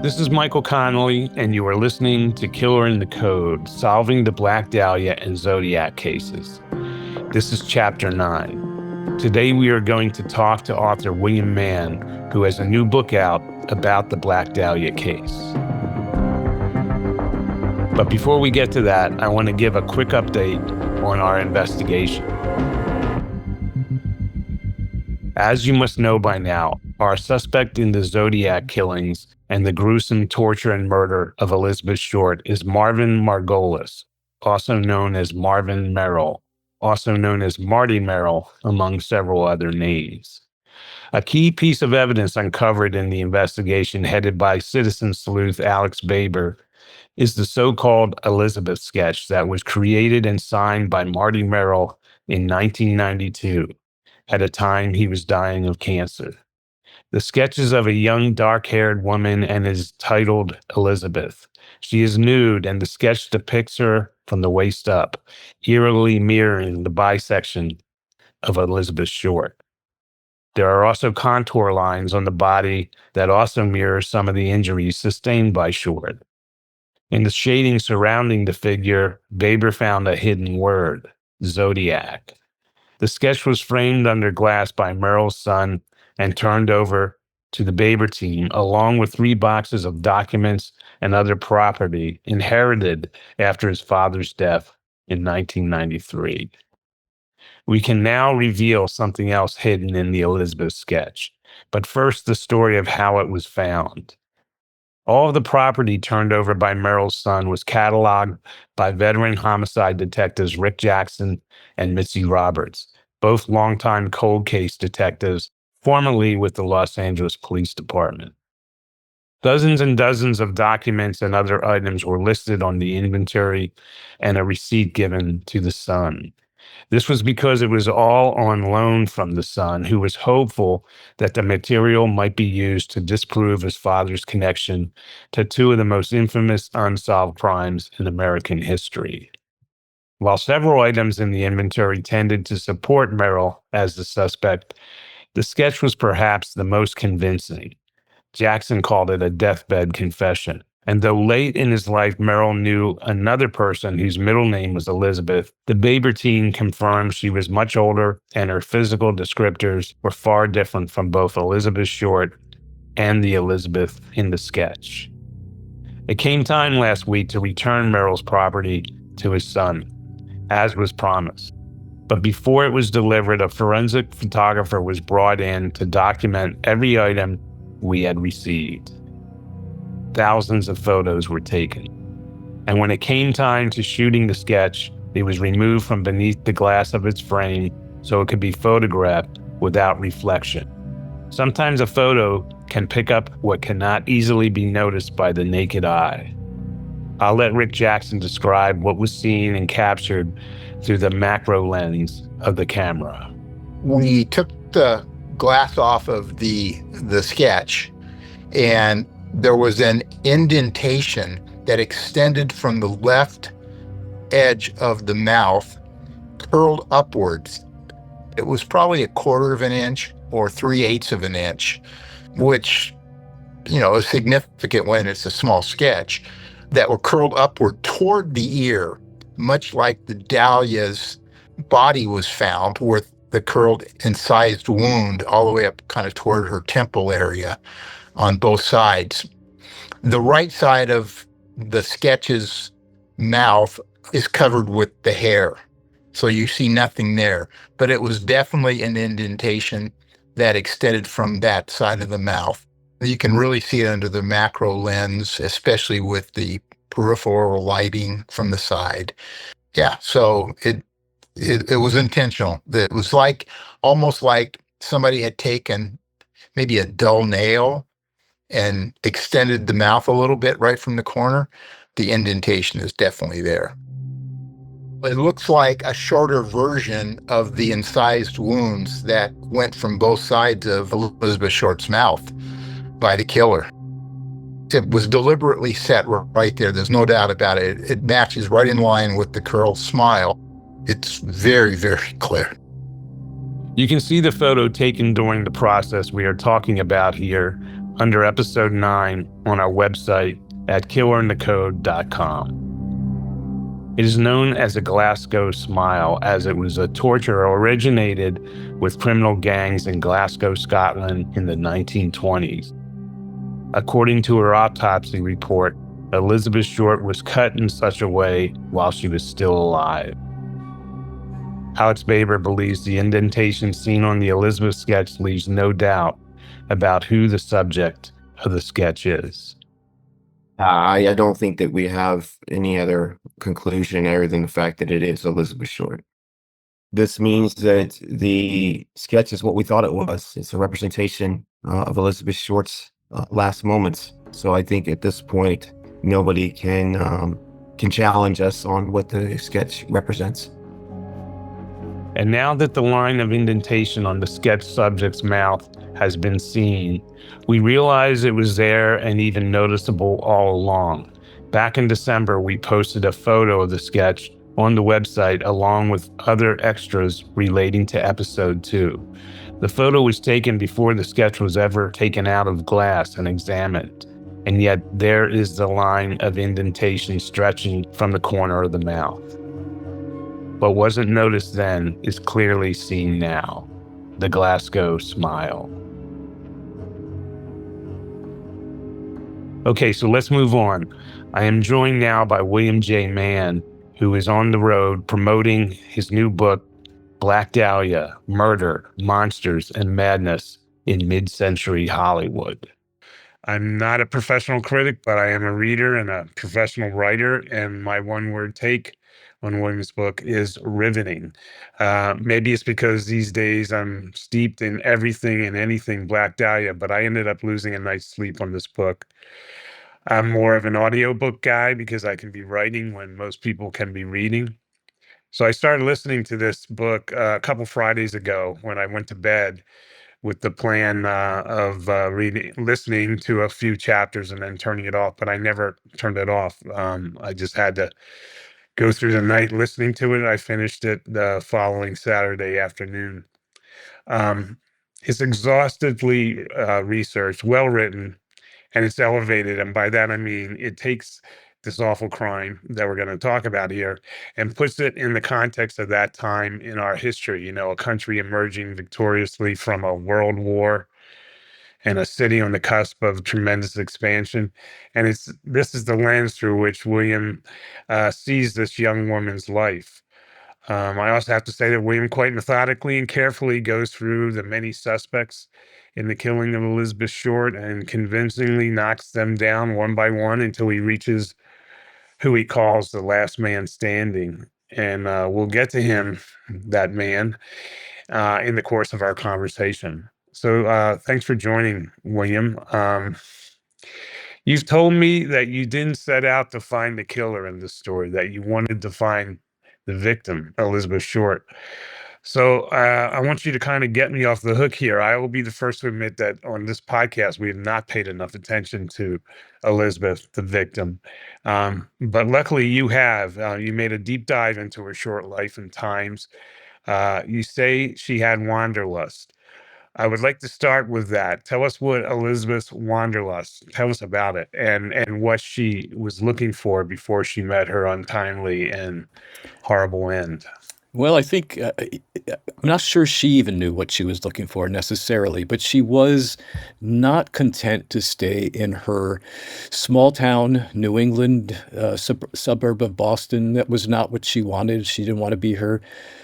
This is Michael Connelly, and you are listening to Killer in the Code, Solving the Black Dahlia and Zodiac Cases. This is Chapter 9. Today we are going to talk to author William Mann, who has a new book out about the Black Dahlia case. But before we get to that, I want to give a quick update on our investigation. As you must know by now, our suspect in the Zodiac killings and the gruesome torture and murder of Elizabeth Short is Marvin Margolis, also known as Marvin Merrill, also known as Marty Merrill, among several other names. A key piece of evidence uncovered in the investigation headed by citizen sleuth Alex Baber is the so-called Elizabeth sketch that was created and signed by Marty Merrill in 1992, at a time he was dying of cancer. The sketch is of a young, dark-haired woman and is titled Elizabeth. She is nude, and the sketch depicts her from the waist up, eerily mirroring the bisection of Elizabeth Short. There are also contour lines on the body that also mirror some of the injuries sustained by Short. In the shading surrounding the figure, Baber found a hidden word, Zodiac. The sketch was framed under glass by Merrill's son and turned over to the Baber team, along with 3 boxes of documents and other property inherited after his father's death in 1993. We can now reveal something else hidden in the Elizabeth sketch, but first the story of how it was found. All of the property turned over by Merrill's son was cataloged by veteran homicide detectives Rick Jackson and Mitzi Roberts, both longtime cold case detectives, formerly with the Los Angeles Police Department. Dozens and dozens of documents and other items were listed on the inventory and a receipt given to the son. This was because it was all on loan from the son, who was hopeful that the material might be used to disprove his father's connection to 2 of the most infamous unsolved crimes in American history. While several items in the inventory tended to support Merrill as the suspect, the sketch was perhaps the most convincing. Jackson called it a deathbed confession. And though late in his life Merrill knew another person whose middle name was Elizabeth, the Baber team confirmed she was much older and her physical descriptors were far different from both Elizabeth Short and the Elizabeth in the sketch. It came time last week to return Merrill's property to his son, as was promised. But before it was delivered, a forensic photographer was brought in to document every item we had received. Thousands of photos were taken. And when it came time to shooting the sketch, it was removed from beneath the glass of its frame so it could be photographed without reflection. Sometimes a photo can pick up what cannot easily be noticed by the naked eye. I'll let Rick Jackson describe what was seen and captured through the macro lens of the camera. We took the glass off of the sketch, and there was an indentation that extended from the left edge of the mouth, curled upwards. It was probably 1/4 of an inch or 3/8 of an inch, which, is significant when it's a small sketch, that were curled upward toward the ear, much like the Dahlia's body was found, with the curled incised wound all the way up kind of toward her temple area on both sides. The right side of the sketch's mouth is covered with the hair, so you see nothing there. But it was definitely an indentation that extended from that side of the mouth. You can really see it under the macro lens, especially with the peripheral lighting from the side. Yeah, so it was intentional. It was almost like somebody had taken maybe a dull nail and extended the mouth a little bit right from the corner. The indentation is definitely there. It looks like a shorter version of the incised wounds that went from both sides of Elizabeth Short's mouth by the killer. It was deliberately set right there. There's no doubt about it. It matches right in line with the curled smile. It's very, very clear. You can see the photo taken during the process we are talking about here under episode 9 on our website at killerindthecode.com. It is known as a Glasgow smile, as it was a torture originated with criminal gangs in Glasgow, Scotland in the 1920s. According to her autopsy report, Elizabeth Short was cut in such a way while she was still alive. Alex Baber believes the indentation seen on the Elizabeth sketch leaves no doubt about who the subject of the sketch is. I don't think that we have any other conclusion other than the fact that it is Elizabeth Short. This means that the sketch is what we thought it was. It's a representation of Elizabeth Short's last moments. So I think at this point, nobody can challenge us on what the sketch represents. And now that the line of indentation on the sketch subject's mouth has been seen, we realize it was there and even noticeable all along. Back in December, we posted a photo of the sketch on the website along with other extras relating to episode 2. The photo was taken before the sketch was ever taken out of glass and examined, and yet there is the line of indentation stretching from the corner of the mouth. What wasn't noticed then is clearly seen now. The Glasgow smile. Okay, so let's move on. I am joined now by William J. Mann, who is on the road promoting his new book, Black Dahlia, Murder, Monsters, and Madness in Mid-Century Hollywood. I'm not a professional critic, but I am a reader and a professional writer, and my one-word take on William's book is riveting. Maybe it's because these days I'm steeped in everything and anything Black Dahlia, but I ended up losing a night's sleep on this book. I'm more of an audiobook guy because I can be writing when most people can be reading. So I started listening to this book a couple Fridays ago when I went to bed with the plan of listening to a few chapters and then turning it off, but I never turned it off. I just had to go through the night listening to it. I finished it the following Saturday afternoon. It's exhaustively researched, well written, and it's elevated. And by that, I mean, it takes this awful crime that we're going to talk about here and puts it in the context of that time in our history, a country emerging victoriously from a world war and a city on the cusp of tremendous expansion. And this is the lens through which William sees this young woman's life. I also have to say that William quite methodically and carefully goes through the many suspects in the killing of Elizabeth Short and convincingly knocks them down one by one until he reaches who he calls the last man standing. And we'll get to him, that man, in the course of our conversation. So thanks for joining, William. You've told me that you didn't set out to find the killer in this story, that you wanted to find the victim, Elizabeth Short. So I want you to kind of get me off the hook here. I will be the first to admit that on this podcast, we have not paid enough attention to Elizabeth, the victim. But luckily you have. You made a deep dive into her short life and times. You say she had wanderlust. I would like to start with that. Tell us what Elizabeth's wanderlust, tell us about it and what she was looking for before she met her untimely and horrible end. Well, I think I'm not sure she even knew what she was looking for necessarily, but she was not content to stay in her small town, New England suburb of Boston. That was not what she wanted. She didn't want to be her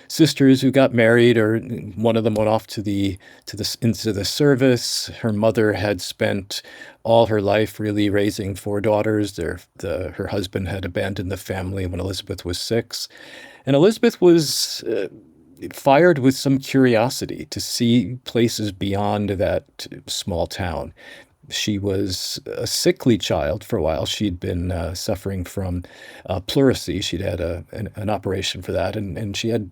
sisters who got married, or one of them went off into the service. Her mother had spent all her life really raising 4 daughters. Her husband had abandoned the family when Elizabeth was 6. And Elizabeth was fired with some curiosity to see places beyond that small town. She was a sickly child for a while. She'd been suffering from pleurisy. She'd had an operation for that, and she had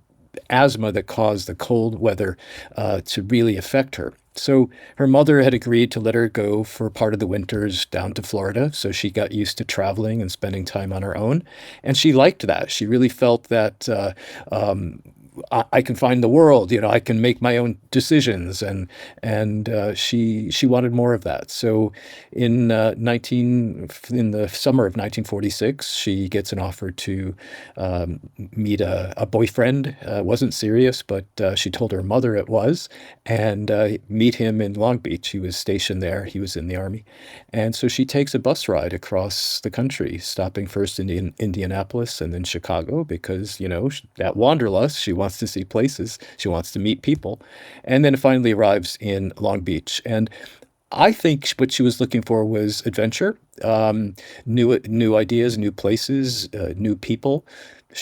asthma that caused the cold weather to really affect her. So her mother had agreed to let her go for part of the winters down to Florida. So she got used to traveling and spending time on her own. And she liked that. She really felt that I can find the world, I can make my own decisions, and she wanted more of that. So in the summer of 1946, she gets an offer to meet a boyfriend. It wasn't serious, but she told her mother it was, and meet him in Long Beach. He was stationed there. He was in the army, and so she takes a bus ride across the country, stopping first in Indianapolis and then Chicago, because that wanderlust, she wants to see places, she wants to meet people, and then finally arrives in Long Beach. And I think what she was looking for was adventure, new ideas, new places, new people.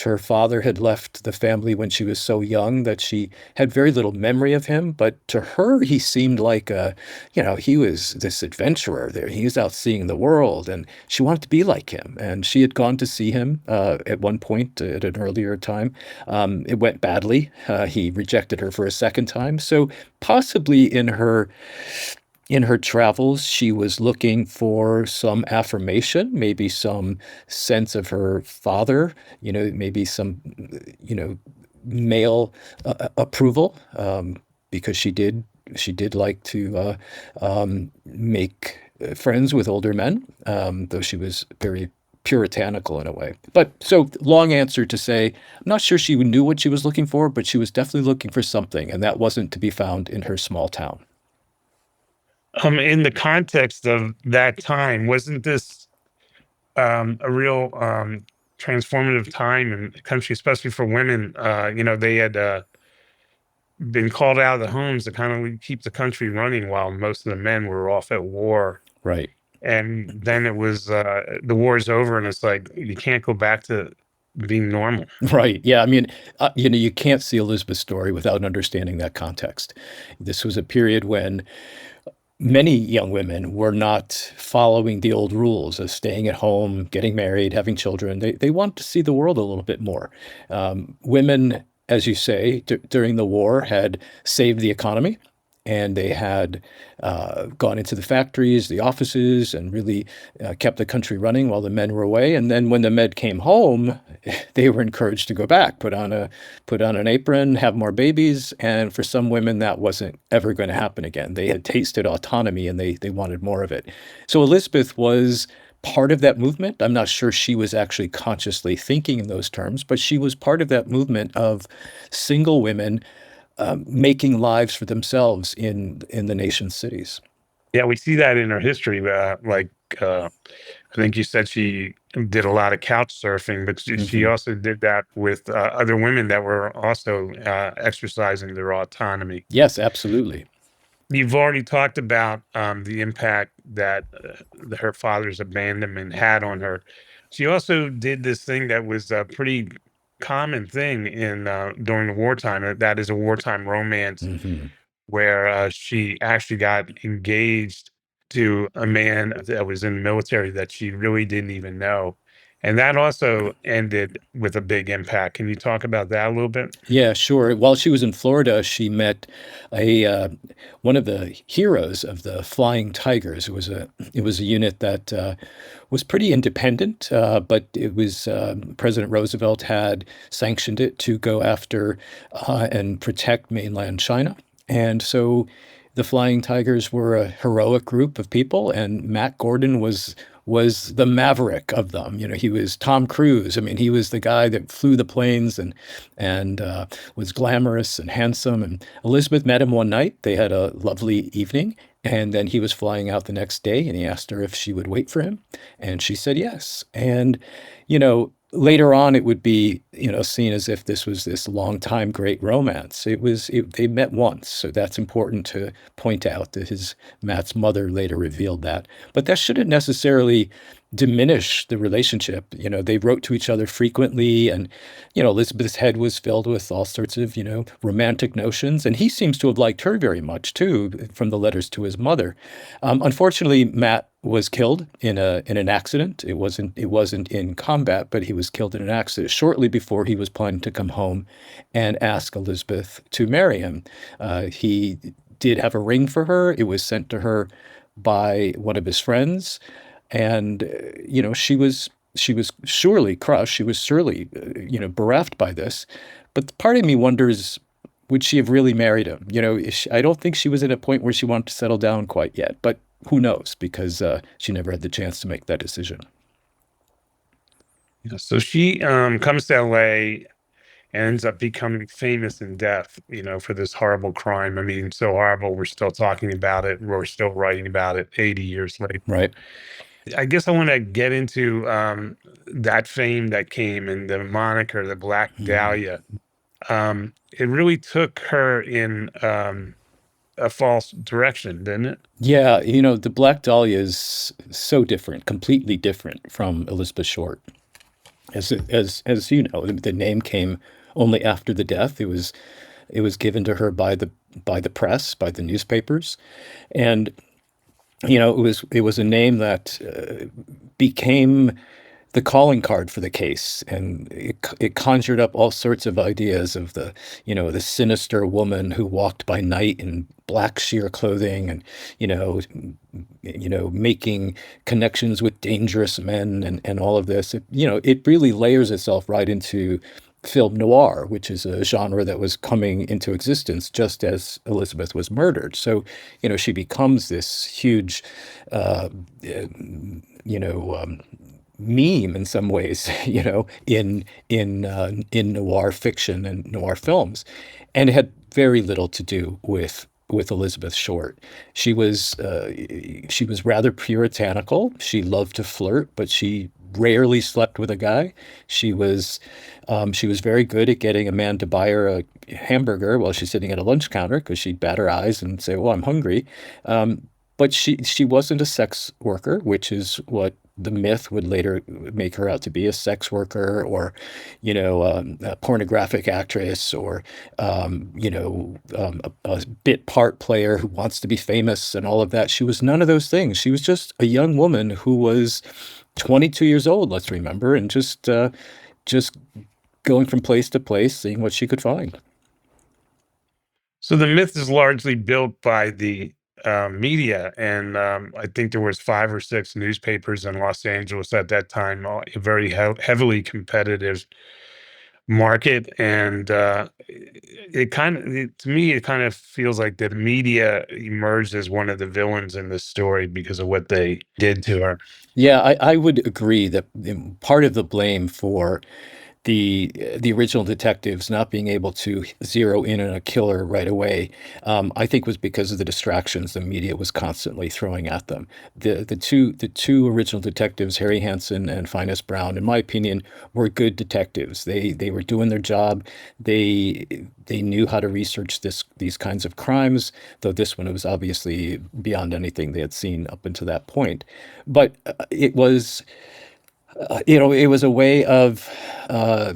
Her father had left the family when she was so young that she had very little memory of him. But to her, he seemed like he was this adventurer there. He was out seeing the world, and she wanted to be like him. And she had gone to see him at one point at an earlier time. It went badly. He rejected her for a second time. So possibly in her travels, she was looking for some affirmation, maybe some sense of her father, maybe some, male approval, because she did like to make friends with older men, though she was very puritanical in a way. But so long answer to say, I'm not sure she knew what she was looking for, but she was definitely looking for something, and that wasn't to be found in her small town. In the context of that time, wasn't this a real transformative time in the country, especially for women? They had been called out of the homes to kind of keep the country running while most of the men were off at war. Right. And then it was the war's over, and it's like you can't go back to being normal. Right. Yeah. I mean, you can't see Elizabeth's story without understanding that context. This was a period when many young women were not following the old rules of staying at home, getting married, having children. They wanted to see the world a little bit more. Women, as you say, during the war had saved the economy, and they had gone into the factories, the offices, and really kept the country running while the men were away. And then when the men came home, they were encouraged to go back, put on an apron, have more babies. And for some women, that wasn't ever going to happen again. They had tasted autonomy, and they wanted more of it. So Elizabeth was part of that movement. I'm not sure she was actually consciously thinking in those terms, but she was part of that movement of single women making lives for themselves in the nation's cities. Yeah, we see that in her history. I think you said she did a lot of couch surfing, but she Hmm. also did that with other women that were also exercising their autonomy. Yes, absolutely. You've already talked about the impact that her father's abandonment had on her. She also did this thing that was a pretty common thing in during the wartime. That is a wartime romance Hmm. where she actually got engaged to a man that was in the military that she really didn't even know. And that also ended with a big impact. Can you talk about that a little bit? Yeah, sure. While she was in Florida, she met a one of the heroes of the Flying Tigers. It was a unit that was pretty independent, but it was President Roosevelt had sanctioned it to go after and protect mainland China. And so the Flying Tigers were a heroic group of people, and Matt Gordon was the maverick of them. He was Tom Cruise. I mean, he was the guy that flew the planes and was glamorous and handsome. And Elizabeth met him one night. They had a lovely evening, and then he was flying out the next day, and he asked her if she would wait for him, and she said yes. And later on, it would be seen as if this was this long time great romance. They met once, so that's important to point out that Matt's mother later revealed that. But that shouldn't necessarily diminish the relationship. They wrote to each other frequently, and Elizabeth's head was filled with all sorts of romantic notions, and he seems to have liked her very much too, from the letters to his mother. Unfortunately, Matt was killed in an accident. It wasn't in combat, but he was killed in an accident shortly before he was planning to come home and ask Elizabeth to marry him. He did have a ring for her. It was sent to her by one of his friends, and she was surely crushed. She was surely bereft by this, But part of me wonders, would she have really married him? I don't think she was at a point where she wanted to settle down quite yet, but who knows? Because she never had the chance to make that decision. Yeah, so she comes to LA, ends up becoming famous in death, for this horrible crime. I mean, so horrible, we're still talking about it. We're still writing about it 80 years later. Right. I guess I want to get into that fame that came and the moniker, the Black Dahlia. It really took her in a false direction, didn't it? Yeah, the Black Dahlia is so different, completely different from Elizabeth Short. As you know, the name came only after the death. It was given to her by the press, by the newspapers, and it was a name that became the calling card for the case, and it conjured up all sorts of ideas of the sinister woman who walked by night in black sheer clothing, and making connections with dangerous men, and all of this. It really layers itself right into film noir, which is a genre that was coming into existence just as Elizabeth was murdered. So, she becomes this huge, you know, um, meme in some ways, in noir fiction and noir films, and it had very little to do with Elizabeth Short. She was rather puritanical. She loved to flirt, but she rarely slept with a guy. She was very good at getting a man to buy her a hamburger while she's sitting at a lunch counter, because she'd bat her eyes and say, "Oh, I'm hungry." But she wasn't a sex worker, which is what the myth would later make her out to be: a sex worker, or a pornographic actress, or a bit part player who wants to be famous and all of that. She was none of those things. She was just a young woman who was 22 years old, let's remember, and just going from place to place, seeing what she could find. So the myth is largely built by the media, and I think there was 5 or 6 newspapers in Los Angeles at that time, a very heavily competitive market, and to me, it kind of feels like the media emerged as one of the villains in this story because of what they did to her. Yeah, I would agree that part of the blame for the original detectives not being able to zero in on a killer right away, I think was because of the distractions the media was constantly throwing at them. The two original detectives, Harry Hansen and Finus Brown, in my opinion, were good detectives. They were doing their job. They knew how to research these kinds of crimes, though this one was obviously beyond anything they had seen up until that point. But it was a way of uh,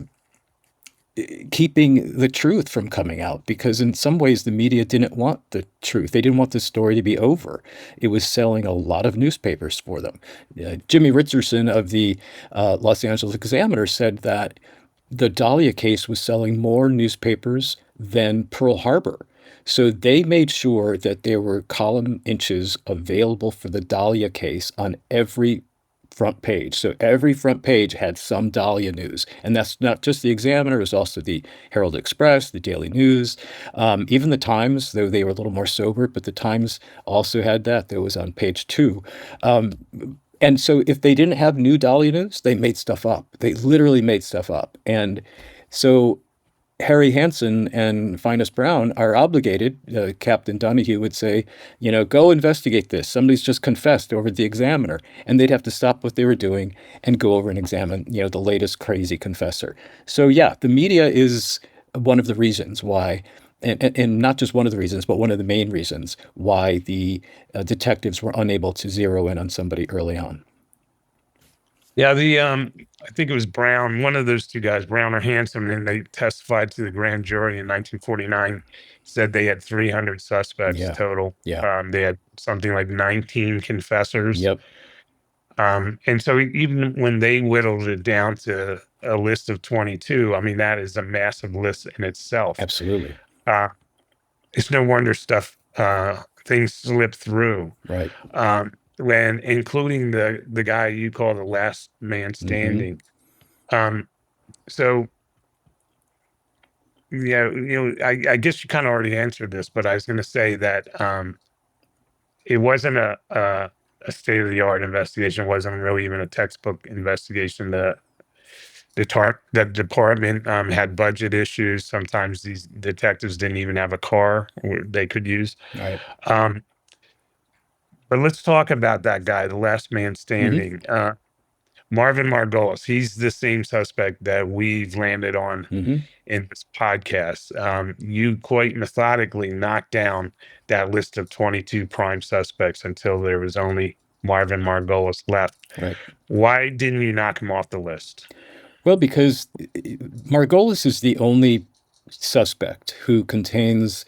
keeping the truth from coming out, because in some ways the media didn't want the truth. They didn't want the story to be over. It was selling a lot of newspapers for them. Jimmy Richardson of the Los Angeles Examiner said that the Dahlia case was selling more newspapers than Pearl Harbor. So they made sure that there were column inches available for the Dahlia case on every front page. So every front page had some Dahlia news. And that's not just the Examiner, it was also the Herald Express, the Daily News, even the Times, though they were a little more sober, but the Times also had that. That was on page 2. Um, and so if they didn't have new Dahlia news, they made stuff up. They literally made stuff up. And so Harry Hansen and Finus Brown are obligated. Captain Donahue would say, go investigate this. Somebody's just confessed over at the Examiner. And they'd have to stop what they were doing and go over and examine, the latest crazy confessor. So, yeah, the media is one of the reasons why, and not just one of the reasons, but one of the main reasons why the detectives were unable to zero in on somebody early on. Yeah, I think it was Brown, one of those two guys, Brown or Hanson, and they testified to the grand jury in 1949. Said they had 300 suspects Yeah. total. Yeah. They had something like 19 confessors. Yep. And so even when they whittled it down to a list of 22, I mean, that is a massive list in itself. Absolutely. Uh, it's no wonder things slip through. Right. When including the guy you call the last man Hmm. standing. Um, so Yeah, I guess you kind of already answered this, but I was going to say that it wasn't a state of the art investigation. It wasn't really even a textbook investigation. The department had budget issues. Sometimes these detectives didn't even have a car they could use. Right. Um, but let's talk about that guy, the last man Hmm. standing, Marvin Margolis. He's the same suspect that we've landed on Hmm. in this podcast. You quite methodically knocked down that list of 22 prime suspects until there was only Marvin Margolis left. Right. Why didn't you knock him off the list? Well, because Margolis is the only suspect who contains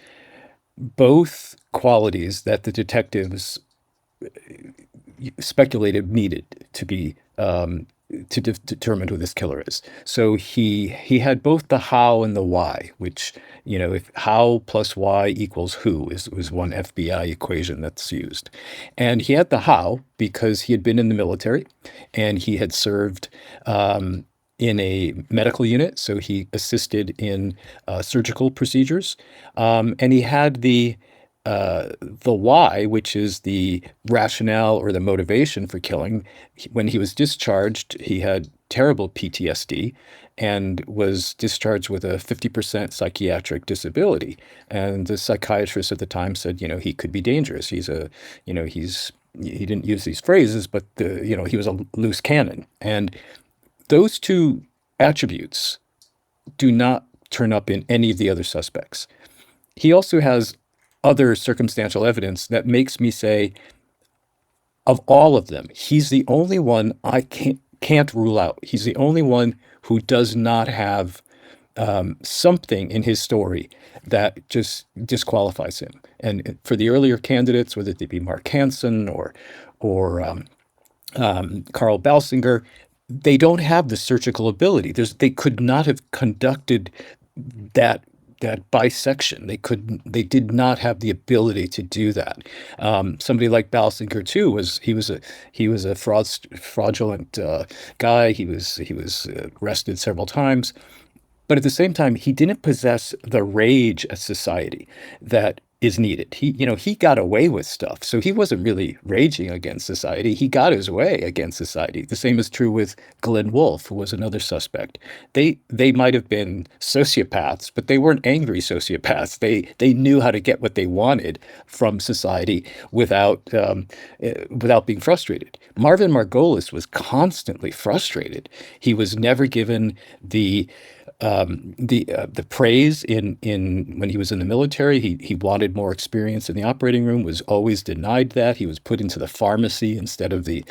both qualities that the detectives speculated needed to be to determine who this killer is. So he had both the how and the why, which, if how plus why equals who is one FBI equation that's used. And he had the how because he had been in the military and he had served in a medical unit, so he assisted in surgical procedures, and he had the why, which is the rationale or the motivation for killing. When he was discharged, he had terrible PTSD and was discharged with a 50% psychiatric disability. And the psychiatrist at the time said, he could be dangerous. He didn't use these phrases, but he was a loose cannon. And those two attributes do not turn up in any of the other suspects. He also has other circumstantial evidence that makes me say, of all of them, he's the only one I can't rule out. He's the only one who does not have something in his story that just disqualifies him. And for the earlier candidates, whether they be Mark Hansen or Carl Balsinger, they don't have the surgical ability. They could not have conducted that bisection. They did not have the ability to do that. Somebody like Balsinger too was a fraudulent guy. He was arrested several times. But at the same time, he didn't possess the rage of society that is needed. He got away with stuff. So he wasn't really raging against society. He got his way against society. The same is true with Glenn Wolfe, who was another suspect. They might have been sociopaths, but they weren't angry sociopaths. They knew how to get what they wanted from society without being frustrated. Marvin Margolis was constantly frustrated. He was never given the praise in when he was in the military. He wanted more experience in the operating room, was always denied that. He was put into the pharmacy instead of the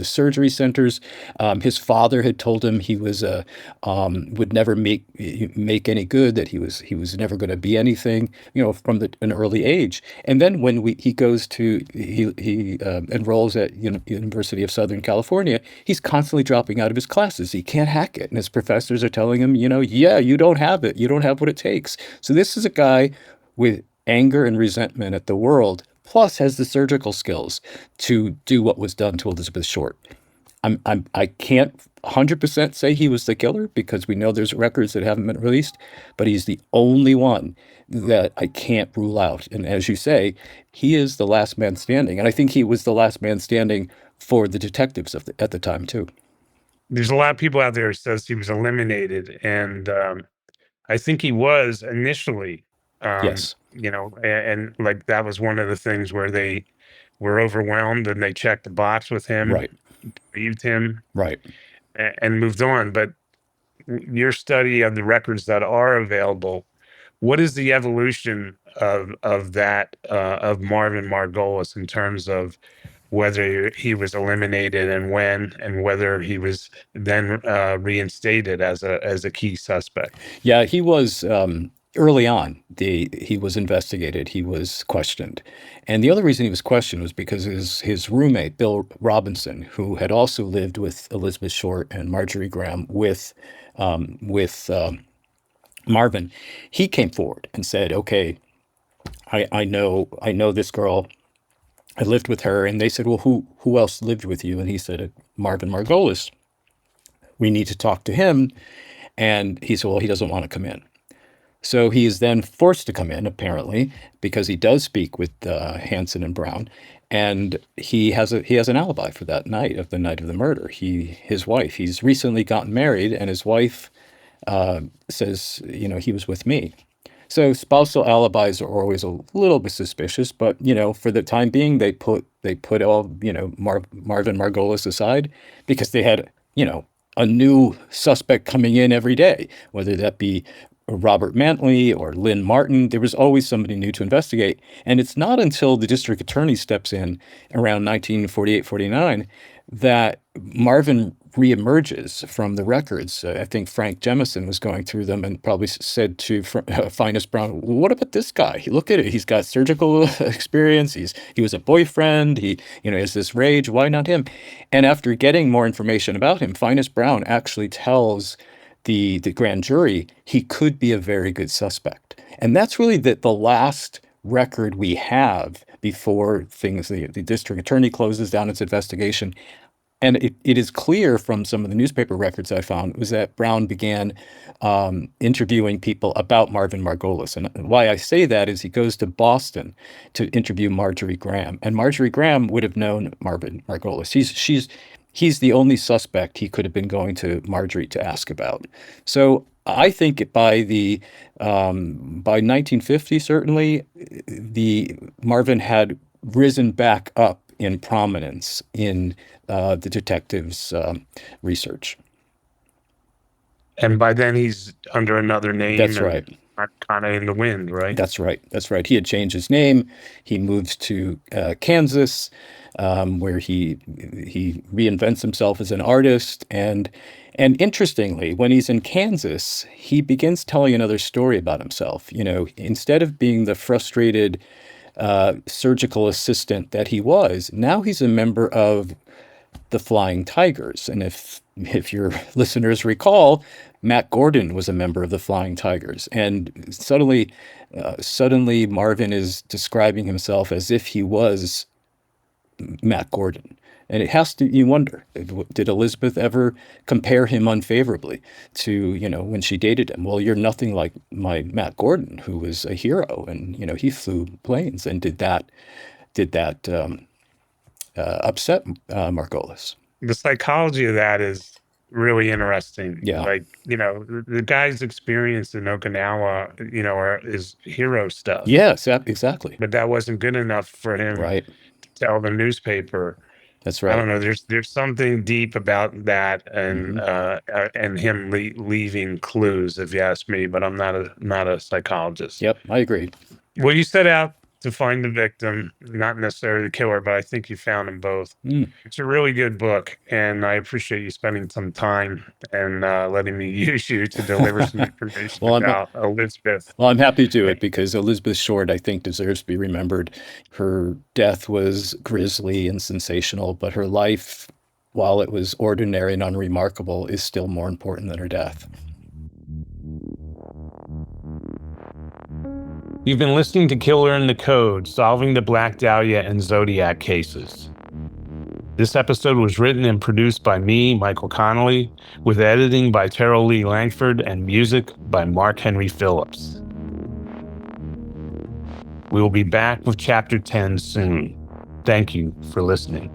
surgery centers. His father had told him he was would never make any good, that he was never going to be anything, from an early age. And then when he enrolls at University of Southern California, he's constantly dropping out of his classes. He can't hack it, and his professors are telling him, yeah, you don't have it. You don't have what it takes. So this is a guy with anger and resentment at the world, plus has the surgical skills to do what was done to Elizabeth Short. I can't 100% say he was the killer because we know there's records that haven't been released, but he's the only one that I can't rule out. And as you say, he is the last man standing. And I think he was the last man standing for the detectives at the time too. There's a lot of people out there who says he was eliminated, and I think he was initially. Yes. And like that was one of the things where they were overwhelmed and they checked the box with him, Right. believed him, Right. and moved on. But your study of the records that are available, what is the evolution of that of Marvin Margolis in terms of whether he was eliminated and when, and whether he was then reinstated as a key suspect? Yeah, he was early on. He was investigated. He was questioned, and the other reason he was questioned was because his roommate Bill Robinson, who had also lived with Elizabeth Short and Marjorie Graham with Marvin, he came forward and said, "Okay, I know this girl. I lived with her." And they said, "Well, who else lived with you?" And he said, "Marvin Margolis. We need to talk to him." And he said, well, he doesn't want to come in. So he is then forced to come in, apparently, because he does speak with Hansen and Brown, and he has an alibi for that night of the murder. His wife. He's recently gotten married, and his wife says, he was with me. So spousal alibis are always a little bit suspicious, but for the time being, they put all Marvin Margolis aside because they had a new suspect coming in every day, whether that be Robert Mantley or Lynn Martin. There was always somebody new to investigate. And it's not until the district attorney steps in around 1948, 49 that Marvin reemerges from the records. I think Frank Jemison was going through them and probably said to Finest Brown, well, what about this guy? Look at it. He's got surgical experience. He was a boyfriend. He has this rage. Why not him? And after getting more information about him, Finest Brown actually tells the grand jury he could be a very good suspect. And that's really the last record we have before the district attorney closes down its investigation. And it is clear from some of the newspaper records I found was that Brown began interviewing people about Marvin Margolis. And why I say that is he goes to Boston to interview Marjorie Graham. And Marjorie Graham would have known Marvin Margolis. He's the only suspect he could have been going to Marjorie to ask about. So I think by 1950, certainly, the Marvin had risen back up in prominence in the detectives' research. And by then he's under another name. That's right. Kind of in the wind, right? That's right. That's right. He had changed his name. He moves to Kansas, where he reinvents himself as an artist. And interestingly, when he's in Kansas, he begins telling another story about himself. Instead of being the frustrated surgical assistant that he was, now he's a member of the Flying Tigers. And if your listeners recall, Matt Gordon was a member of the Flying Tigers. And suddenly Marvin is describing himself as if he was Matt Gordon. And you wonder, did Elizabeth ever compare him unfavorably to, when she dated him? Well, you're nothing like my Matt Gordon, who was a hero, and, he flew planes. And did that upset Margolis? The psychology of that is really interesting. Yeah. Like, the guy's experience in Okinawa, is hero stuff. Yes, exactly. But that wasn't good enough for him Right. to tell the newspaper. That's right. I don't know. There's something deep about that, and and him leaving clues, if you ask me. But I'm not a psychologist. Yep, I agree. Well, you set out to find the victim, not necessarily the killer, but I think you found them both. It's a really good book, and I appreciate you spending some time and letting me use you to deliver some information about Elizabeth. Well, I'm happy to do it because Elizabeth Short, I think, deserves to be remembered. Her death was grisly and sensational, but her life, while it was ordinary and unremarkable, is still more important than her death. You've been listening to Killer in the Code, solving the Black Dahlia and Zodiac cases. This episode was written and produced by me, Michael Connelly, with editing by Terrell Lee Langford and music by Mark Henry Phillips. We will be back with Chapter 10 soon. Thank you for listening.